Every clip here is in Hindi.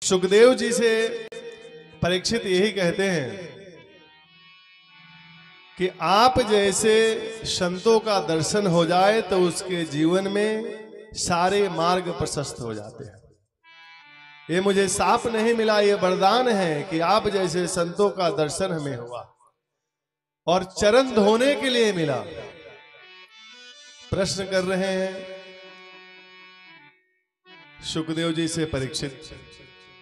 सुखदेव जी से परीक्षित यही कहते हैं कि आप जैसे संतों का दर्शन हो जाए तो उसके जीवन में सारे मार्ग प्रशस्त हो जाते हैं। ये मुझे साप नहीं मिला, ये वरदान है कि आप जैसे संतों का दर्शन हमें हुआ और चरण धोने के लिए मिला। प्रश्न कर रहे हैं सुखदेव जी से परीक्षित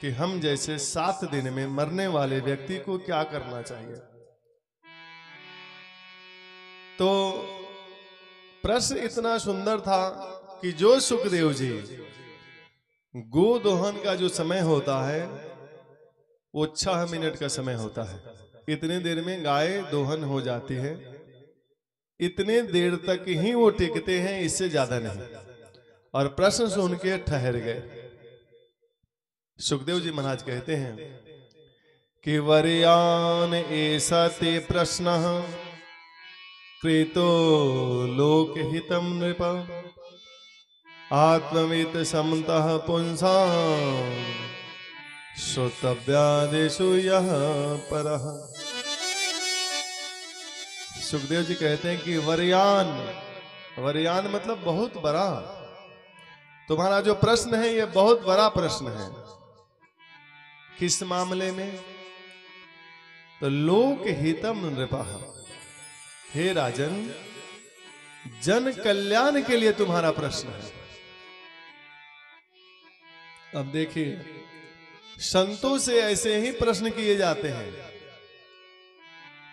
कि हम जैसे 7 दिन में मरने वाले व्यक्ति को क्या करना चाहिए। तो प्रश्न इतना सुंदर था कि जो सुखदेव जी गोदोहन का जो समय होता है वो 6 मिनट का समय होता है। इतने देर में गाय दोहन हो जाती है, इतने देर तक ही वो टिकते हैं, इससे ज्यादा नहीं। और प्रश्न सुन के ठहर गए। सुखदेव जी महाराज कहते हैं कि वर्यान ऐसा ते प्रश्न कृतो लोकहितं नृप आत्मवित समतः पुंसा श्रोतव्यादेषु यः परः। सुखदेव जी कहते हैं कि वर्यान, वर्यान मतलब बहुत बड़ा। तुम्हारा जो प्रश्न है ये बहुत बड़ा प्रश्न है। किस मामले में? तो लोकहितम नृपः, हे राजन जन कल्याण के लिए तुम्हारा प्रश्न है। अब देखिए, संतों से ऐसे ही प्रश्न किए जाते हैं।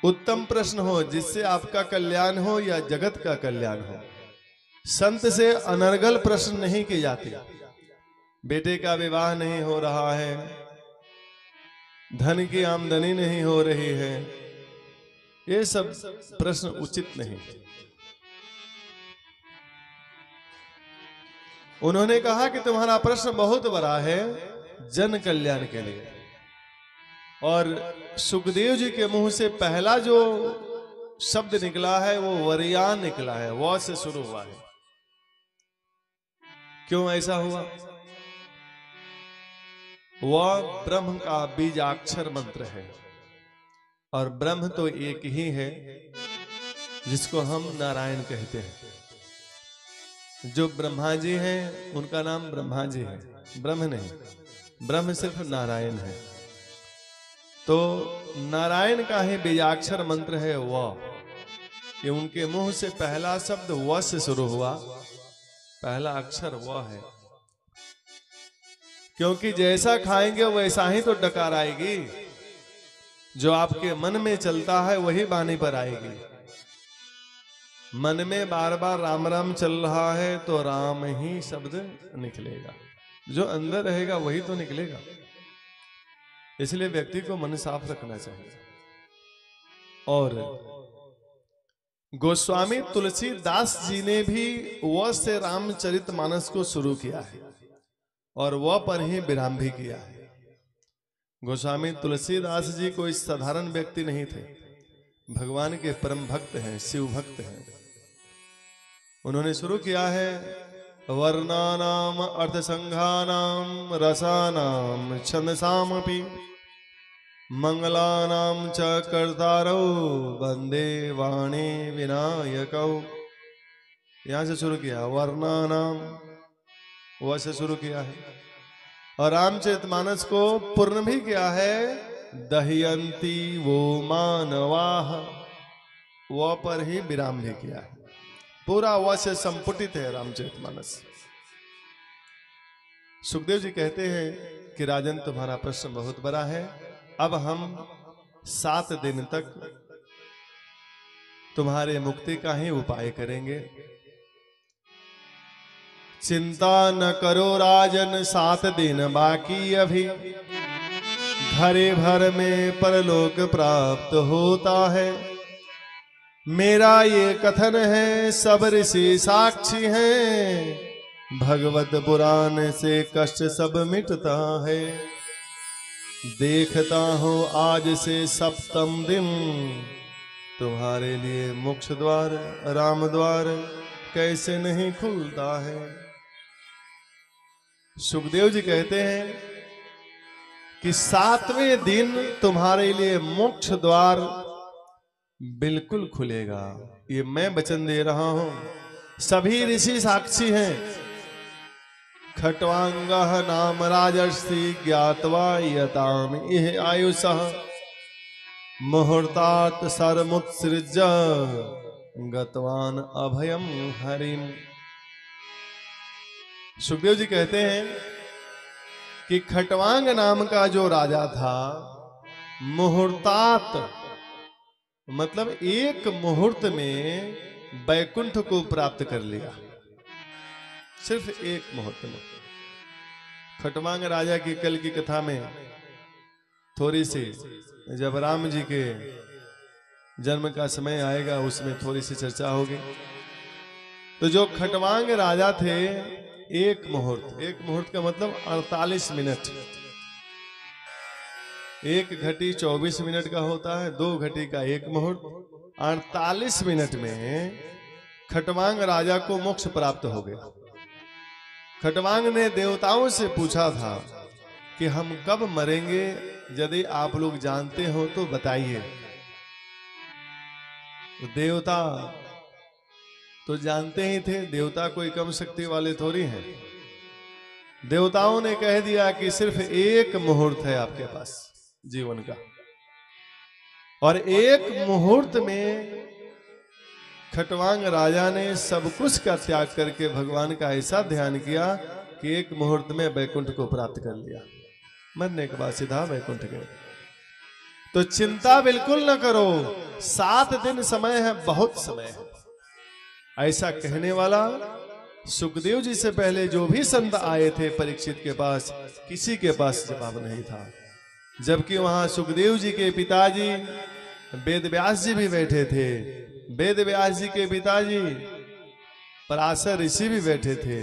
उत्तम प्रश्न हो जिससे आपका कल्याण हो या जगत का कल्याण हो। संत से अनर्गल प्रश्न नहीं किए जाते। बेटे का विवाह नहीं हो रहा है, धन की आमदनी नहीं हो रही है, ये सब प्रश्न उचित नहीं। उन्होंने कहा कि तुम्हारा प्रश्न बहुत बड़ा है जन कल्याण के लिए। और सुखदेव जी के मुंह से पहला जो शब्द निकला है वो वर्यान निकला है, वो से शुरू हुआ है। क्यों ऐसा हुआ? वह ब्रह्म का बीजाक्षर मंत्र है और ब्रह्म तो एक ही है जिसको हम नारायण कहते हैं। जो ब्रह्मा जी हैं उनका नाम ब्रह्मा जी है, ब्रह्म नहीं। ब्रह्म सिर्फ नारायण है। तो नारायण का ही बीजाक्षर मंत्र है वह। ये उनके मुंह से पहला शब्द व से शुरू हुआ, पहला अक्षर वह है। क्योंकि जैसा खाएंगे वैसा ही तो डकार आएगी। जो आपके मन में चलता है वही वाणी पर आएगी। मन में बार बार राम राम चल रहा है तो राम ही शब्द निकलेगा। जो अंदर रहेगा वही तो निकलेगा। इसलिए व्यक्ति को मन साफ रखना चाहिए। और गोस्वामी तुलसीदास जी ने भी वह से रामचरितमानस को शुरू किया है और वह पर ही विराम भी किया है। गोस्वामी तुलसीदास जी कोई साधारण व्यक्ति नहीं थे, भगवान के परम भक्त हैं, शिव भक्त हैं। उन्होंने शुरू किया है वर्णानाम अर्थसंघानाम रसानाम छंदसामपि मंगलानाम च कर्तारौ वंदे वाणी विनायकौ। यहां से शुरू किया, वर्णानाम वह से शुरू किया है। और रामचरितमानस को पूर्ण भी किया है दह्यंती वो मानवाह, वह पर ही विराम भी किया है। पूरा वह से संपुटित है रामचरितमानस। सुखदेव जी कहते हैं कि राजन तुम्हारा प्रश्न बहुत बड़ा है। अब हम 7 दिन तक तुम्हारे मुक्ति का ही उपाय करेंगे। चिंता न करो राजन, 7 दिन बाकी अभी, घरे भर में परलोक प्राप्त होता है। मेरा ये कथन है, सब ऋषि साक्षी हैं, भगवत पुराण से कष्ट सब मिटता है। देखता हूं आज से 7वें दिन, तुम्हारे लिए मोक्ष द्वार राम द्वार कैसे नहीं खुलता है। सुखदेव जी कहते हैं कि 7वें दिन तुम्हारे लिए मोक्ष द्वार बिल्कुल खुलेगा। ये मैं वचन दे रहा हूं, सभी ऋषि साक्षी हैं। खट्वांगः नाम राजर्षि ज्ञात्वा यताम इह आयुषः मुहूर्तात् सर्वमुत्सृज्य गतवान अभयम हरिम। सुखदेव जी कहते हैं कि खट्वांग नाम का जो राजा था, मुहूर्तात मतलब एक मुहूर्त में बैकुंठ को प्राप्त कर लिया, सिर्फ एक मुहूर्त में। खट्वांग राजा की कल की कथा में थोड़ी सी, जब राम जी के जन्म का समय आएगा उसमें थोड़ी सी चर्चा होगी। तो जो खट्वांग राजा थे, एक मुहूर्त का मतलब 48 मिनट। एक घटी 24 मिनट का होता है, 2 घटी का एक मुहूर्त। 48 मिनट में खट्वांग राजा को मोक्ष प्राप्त हो गया। खट्वांग ने देवताओं से पूछा था कि हम कब मरेंगे, यदि आप लोग जानते हो तो बताइए। देवता तो जानते ही थे, देवता कोई कम शक्ति वाले थोड़ी हैं। देवताओं ने कह दिया कि सिर्फ एक मुहूर्त है आपके पास जीवन का, और एक मुहूर्त में खट्वांग राजा ने सब कुछ का त्याग करके भगवान का ऐसा ध्यान किया कि एक मुहूर्त में वैकुंठ को प्राप्त कर लिया। मरने के बाद सीधा वैकुंठ गए। तो चिंता बिल्कुल न करो, 7 दिन समय है, बहुत समय है। ऐसा कहने वाला सुखदेव जी से पहले जो भी संत आए थे परीक्षित के पास, किसी के पास जवाब नहीं था। जबकि वहां सुखदेव जी के पिताजी वेद व्यास जी भी बैठे थे। वेद व्यास जी के पिताजी पराशर ऋषि भी बैठे थे।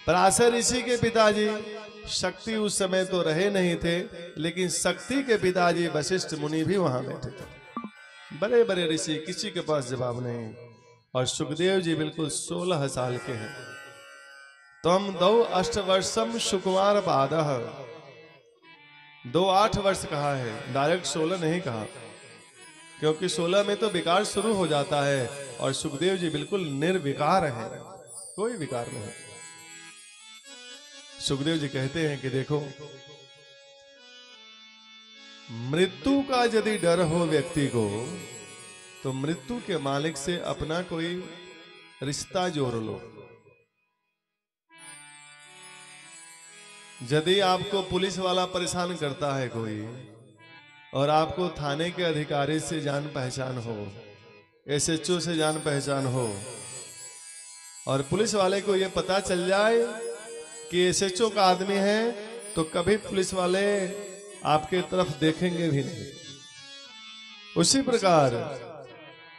पराशर ऋषि के पिताजी शक्ति उस समय तो रहे नहीं थे, लेकिन शक्ति के पिताजी वशिष्ठ मुनि भी वहां बैठे थे। बड़े बड़े ऋषि, किसी के पास जवाब नहीं। और सुखदेव जी बिल्कुल 16 साल के हैं। तम 2 अष्टवर्षम सुकुमार पादः, 2 8 वर्ष कहा है, डायरेक्ट 16 नहीं कहा, क्योंकि 16 में तो विकार शुरू हो जाता है। और सुखदेव जी बिल्कुल निर्विकार हैं, कोई विकार नहीं। सुखदेव जी कहते हैं कि देखो, मृत्यु का यदि डर हो व्यक्ति को, तो मृत्यु के मालिक से अपना कोई रिश्ता जोड़ लो। यदि आपको पुलिस वाला परेशान करता है कोई, और आपको थाने के अधिकारी से जान पहचान हो, एसएचओ से जान पहचान हो, और पुलिस वाले को यह पता चल जाए कि एसएचओ का आदमी है, तो कभी पुलिस वाले आपके तरफ देखेंगे भी नहीं। उसी प्रकार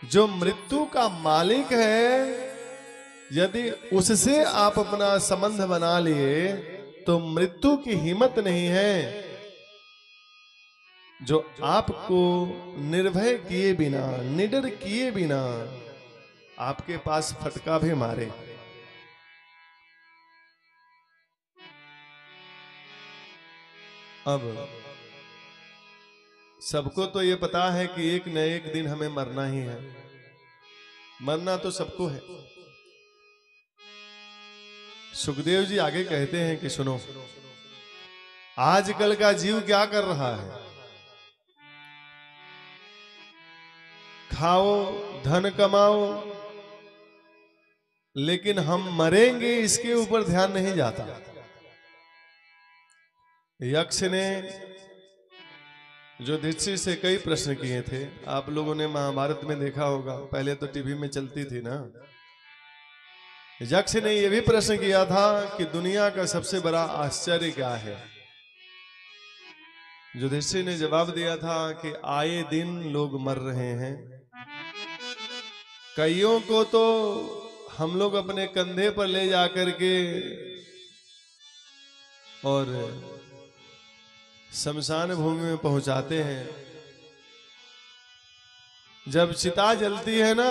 जो मृत्यु का मालिक है, यदि उससे आप अपना संबंध बना लिए, तो मृत्यु की हिम्मत नहीं है जो आपको निर्भय किए बिना, निडर किए बिना आपके पास फटका भी मारे। अब सबको तो ये पता है कि एक न एक दिन हमें मरना ही है, मरना तो सबको है। सुखदेव जी आगे कहते हैं कि सुनो, आजकल का जीव क्या कर रहा है? खाओ, धन कमाओ, लेकिन हम मरेंगे इसके ऊपर ध्यान नहीं जाता। यक्ष ने युधिष्ठिर से कई प्रश्न किए थे। आप लोगों ने महाभारत में देखा होगा, पहले तो टीवी में चलती थी ना। यक्ष ने यह भी प्रश्न किया था कि दुनिया का सबसे बड़ा आश्चर्य क्या है? युधिष्ठिर ने जवाब दिया था कि आए दिन लोग मर रहे हैं, कईयों को तो हम लोग अपने कंधे पर ले जाकर के और शमशान भूमि में पहुंचाते हैं। जब चिता जलती है ना,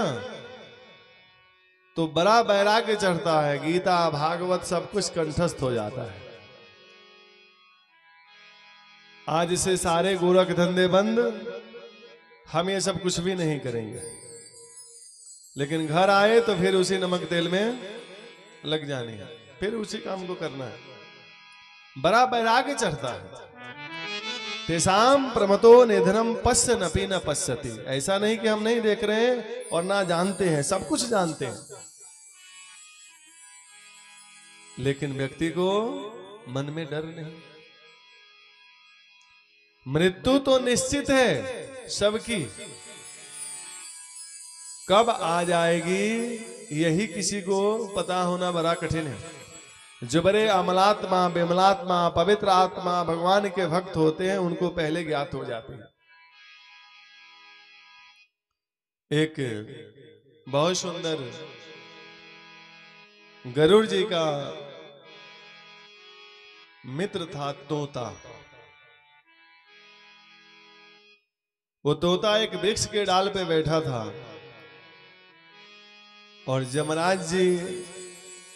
तो बड़ा वैराग्य चढ़ता है, गीता भागवत सब कुछ कंठस्थ हो जाता है। आज से सारे गोरख धंधे बंद, हम ये सब कुछ भी नहीं करेंगे। लेकिन घर आए तो फिर उसी नमक तेल में लग जानी है, फिर उसी काम को करना है। बड़ा वैराग्य चढ़ता है। तेसाम प्रमतो निधनम पश्य नपी न पश्यति। ऐसा नहीं कि हम नहीं देख रहे हैं और ना जानते हैं, सब कुछ जानते हैं, लेकिन व्यक्ति को मन में डर नहीं। मृत्यु तो निश्चित है सबकी, कब आ जाएगी यही किसी को पता होना बड़ा कठिन है। जो बड़े अमलात्मा, विमलात्मा, पवित्र आत्मा, भगवान के भक्त होते हैं, उनको पहले ज्ञात हो जाते हैं। एक बहुत सुंदर गरुड़ जी का मित्र था तोता। वो तोता एक वृक्ष के डाल पे बैठा था और यमराज जी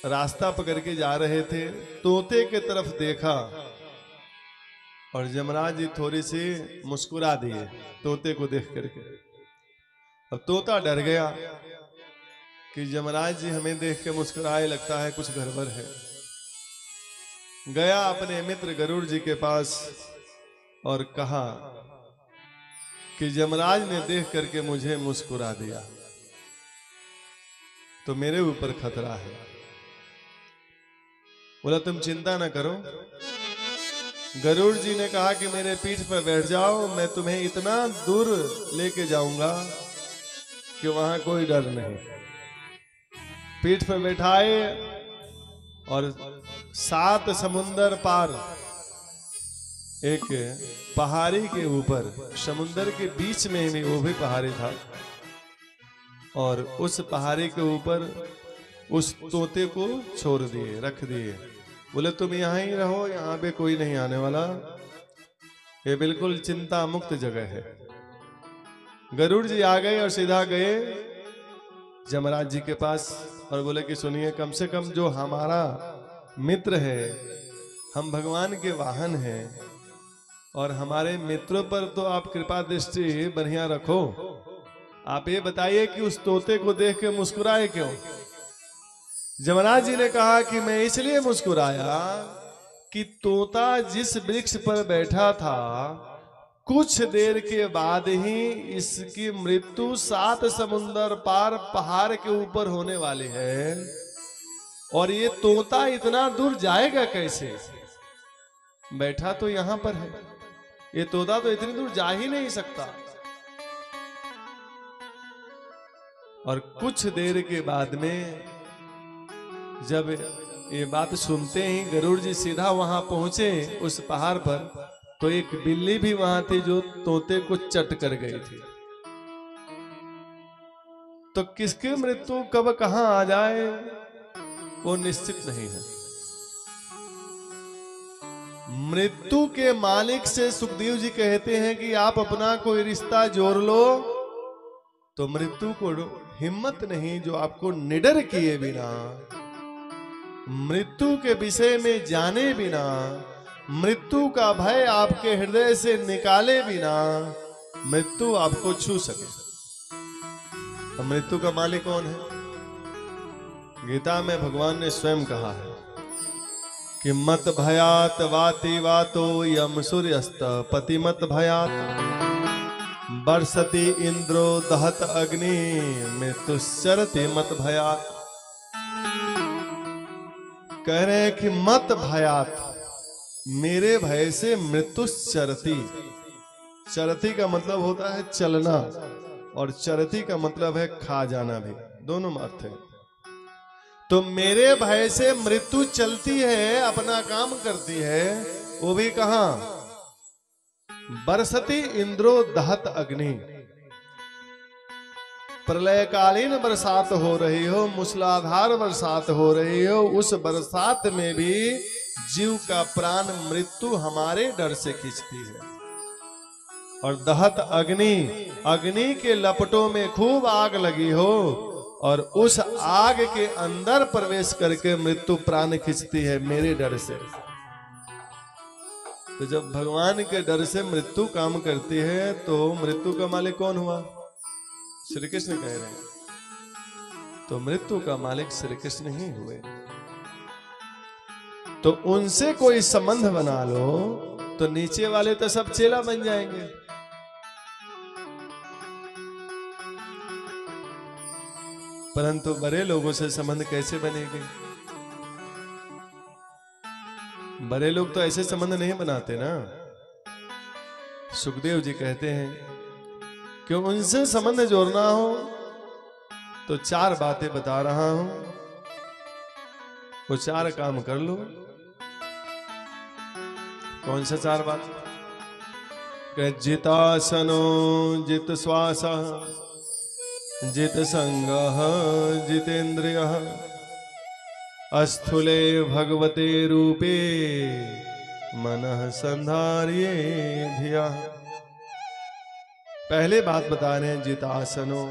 रास्ता पकड़ के जा रहे थे। तोते के तरफ देखा और यमराज जी थोड़ी सी मुस्कुरा दिए तोते को देख करके। अब तोता डर गया कि यमराज जी हमें देख के मुस्कुराए, लगता है कुछ गड़बड़ है। गया अपने मित्र गरुड़ जी के पास और कहा कि यमराज ने देख करके मुझे मुस्कुरा दिया तो मेरे ऊपर खतरा है। बोला तुम चिंता ना करो। गरुड़ जी ने कहा कि मेरे पीठ पर बैठ जाओ, मैं तुम्हें इतना दूर लेके जाऊंगा कि वहां कोई डर नहीं। पीठ पर बैठाए और 7 समुंदर पार एक पहाड़ी के ऊपर, समुंदर के बीच में भी वो भी पहाड़ी था, और उस पहाड़ी के ऊपर उस तोते को छोड़ दिए, रख दिए। बोले तुम यहां ही रहो, यहां पे कोई नहीं आने वाला, ये बिल्कुल चिंता मुक्त जगह है। गरुड़ जी आ गए और सीधा गए यमराज जी के पास और बोले कि सुनिए, कम से कम जो हमारा मित्र है, हम भगवान के वाहन हैं और हमारे मित्रों पर तो आप कृपा दृष्टि बढ़िया रखो। आप ये बताइए कि उस तोते को देख के मुस्कुराए क्यों? यमराज जी ने कहा कि मैं इसलिए मुस्कुराया कि तोता जिस वृक्ष पर बैठा था, कुछ देर के बाद ही इसकी मृत्यु 7 समुंदर पार पहाड़ के ऊपर होने वाली है, और ये तोता इतना दूर जाएगा कैसे? बैठा तो यहां पर है, ये तोता तो इतनी दूर जा ही नहीं सकता। और कुछ देर के बाद में जब ये बात सुनते ही गरुड़ जी सीधा वहां पहुंचे उस पहाड़ पर, तो एक बिल्ली भी वहां थी जो तोते को चट कर गई थी। तो किसकी मृत्यु कब कहां आ जाए वो निश्चित नहीं है। मृत्यु के मालिक से सुखदेव जी कहते हैं कि आप अपना कोई रिश्ता जोड़ लो, तो मृत्यु को हिम्मत नहीं जो आपको निडर किए बिना, मृत्यु के विषय में जाने बिना, मृत्यु का भय आपके हृदय से निकाले बिना मृत्यु आपको छू सके। तो मृत्यु का मालिक कौन है? गीता में भगवान ने स्वयं कहा है कि मत भयात वाति वातो यम सूर्यस्त पति मत भयात बरसती इंद्रो दहत अग्नि मृत्युश्चरति मत भयात। कह रहे हैं कि मत भयात, मेरे भय से मृत्युश्चरति। चरती का मतलब होता है चलना और चरती का मतलब है खा जाना, भी दोनों अर्थ है। तो मेरे भय से मृत्यु चलती है, अपना काम करती है, वो भी कहां? बरसती इंद्रो दहत अग्नि। प्रलयकालीन बरसात हो रही हो, मूसलाधार बरसात हो रही हो, उस बरसात में भी जीव का प्राण मृत्यु हमारे डर से खींचती है। और दहत अग्नि, अग्नि के लपटों में खूब आग लगी हो और उस आग के अंदर प्रवेश करके मृत्यु प्राण खींचती है मेरे डर से। तो जब भगवान के डर से मृत्यु काम करती है तो मृत्यु का मालिक कौन हुआ? श्री कृष्ण कह रहे हैं। तो मृत्यु का मालिक श्री कृष्ण ही हुए। तो उनसे कोई संबंध बना लो तो नीचे वाले तो सब चेला बन जाएंगे। परंतु बड़े लोगों से संबंध कैसे बनेंगे? बड़े लोग तो ऐसे संबंध नहीं बनाते ना। सुखदेव जी कहते हैं कि उनसे संबंध जोड़ना हो तो 4 बातें बता रहा हूं, वो 4 काम कर लो। कौन सा 4 बात? जितासनो जित श्वास जित संगः जितेन्द्रियः अस्थूले भगवते रूपे मनः संधार्ये धिया। पहले बात बता रहे हैं जितासनो,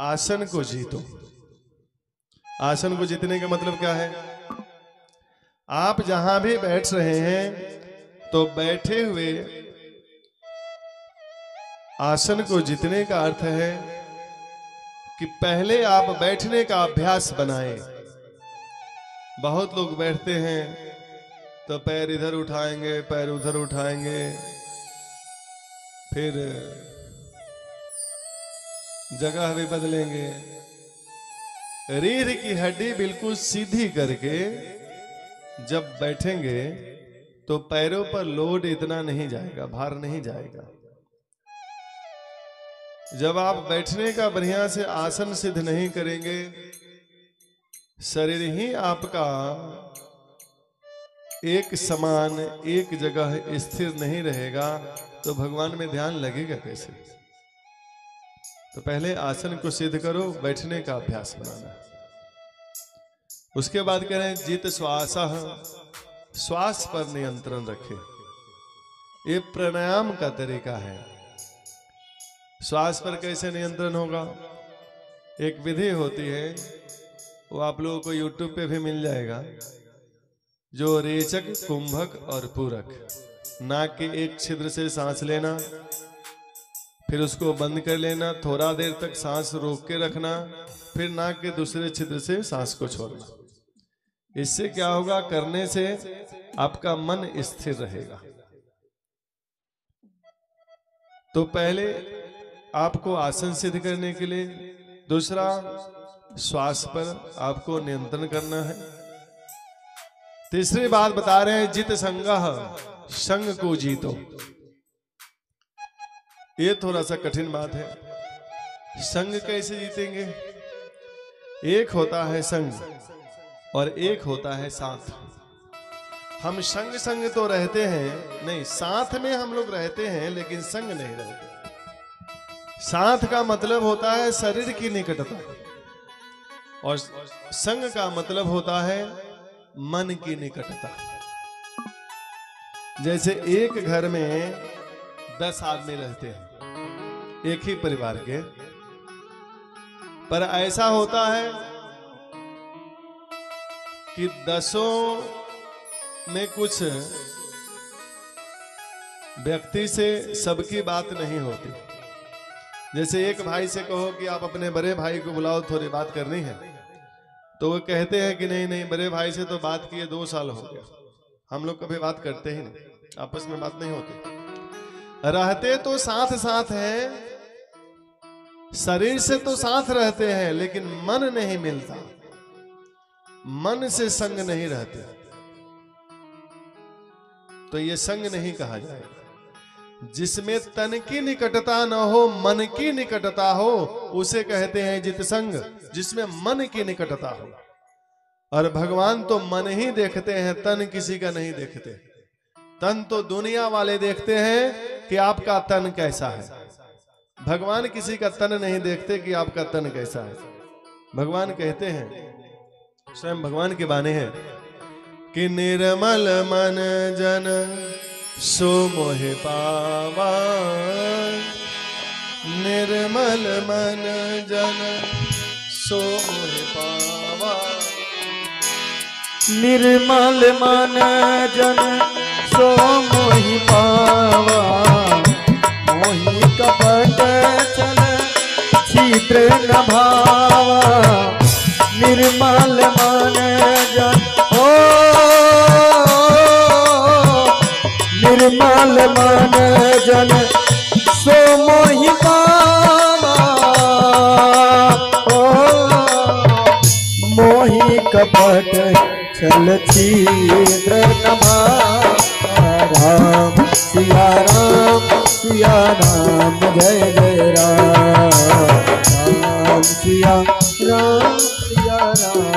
आसन को जीतो। आसन को जीतने का मतलब क्या है? आप जहां भी बैठ रहे हैं तो बैठे हुए आसन को जीतने का अर्थ है कि पहले आप बैठने का अभ्यास बनाएं। बहुत लोग बैठते हैं तो पैर इधर उठाएंगे, पैर उधर उठाएंगे, फिर जगह भी बदलेंगे। रीढ़ की हड्डी बिल्कुल सीधी करके जब बैठेंगे तो पैरों पर लोड इतना नहीं जाएगा, भार नहीं जाएगा। जब आप बैठने का बढ़िया से आसन सिद्ध नहीं करेंगे, शरीर ही आपका एक समान एक जगह स्थिर नहीं रहेगा तो भगवान में ध्यान लगेगा कैसे? तो पहले आसन को सिद्ध करो, बैठने का अभ्यास बनाना। उसके बाद कह रहे हैं जित श्वास, श्वास पर नियंत्रण रखे। ये प्राणायाम का तरीका है। श्वास पर कैसे नियंत्रण होगा? एक विधि होती है, वो आप लोगों को YouTube पे भी मिल जाएगा, जो रेचक, कुंभक और पूरक। नाक के एक छिद्र से सांस लेना, फिर उसको बंद कर लेना, थोड़ा देर तक सांस रोक के रखना, फिर नाक के दूसरे छिद्र से सांस को छोड़ना। इससे क्या होगा? करने से आपका मन स्थिर रहेगा। तो पहले आपको आसन सिद्ध करने के लिए, दूसरा श्वास पर आपको नियंत्रण करना है। तीसरी बात बता रहे हैं जित संगः, संग को जीतो। ये थोड़ा सा कठिन बात है। संग कैसे जीतेंगे? एक होता है संग और एक होता है साथ। हम संग संग तो रहते हैं, नहीं, साथ में हम लोग रहते हैं लेकिन संग नहीं रहते। साथ का मतलब होता है शरीर की निकटता और संग का मतलब होता है मन की निकटता। जैसे एक घर में 10 आदमी रहते हैं, एक ही परिवार के, पर ऐसा होता है कि 10 में कुछ व्यक्ति से सबकी बात नहीं होती। जैसे एक भाई से कहो कि आप अपने बड़े भाई को बुलाओ, थोड़ी बात करनी है, तो वो कहते हैं कि नहीं नहीं, बड़े भाई से तो बात किए 2 साल हो गया, हम लोग कभी बात करते ही नहीं, आपस में बात नहीं होती। रहते तो साथ साथ हैं, शरीर से तो साथ रहते हैं, लेकिन मन नहीं मिलता, मन से संग नहीं रहते, तो ये संग नहीं कहा जाएगा। जिसमें तन की निकटता न हो, मन की निकटता हो, उसे कहते हैं जित संग, जिसमें मन की निकटता हो। और भगवान तो मन ही देखते हैं, तन किसी का नहीं देखते। तन तो दुनिया वाले देखते हैं कि आपका तन कैसा है। भगवान किसी का तन नहीं देखते कि आपका तन कैसा है। भगवान कहते हैं, स्वयं भगवान के बाने हैं कि निर्मल मन जन सो मोहे पावा, निर्मल मन जन सो मोहे पावा, निर्मल मन जन सो मोहि पावा, मोहि कपट चल छिद्र न भावा, निर्मल मन जन हो, निर्मल मन जन सो मोहि पावा, मोहि कपट छल छिद्र न भावा। राम सिया राम सिया राम जय जय राम, राम सिया राम सिया राम।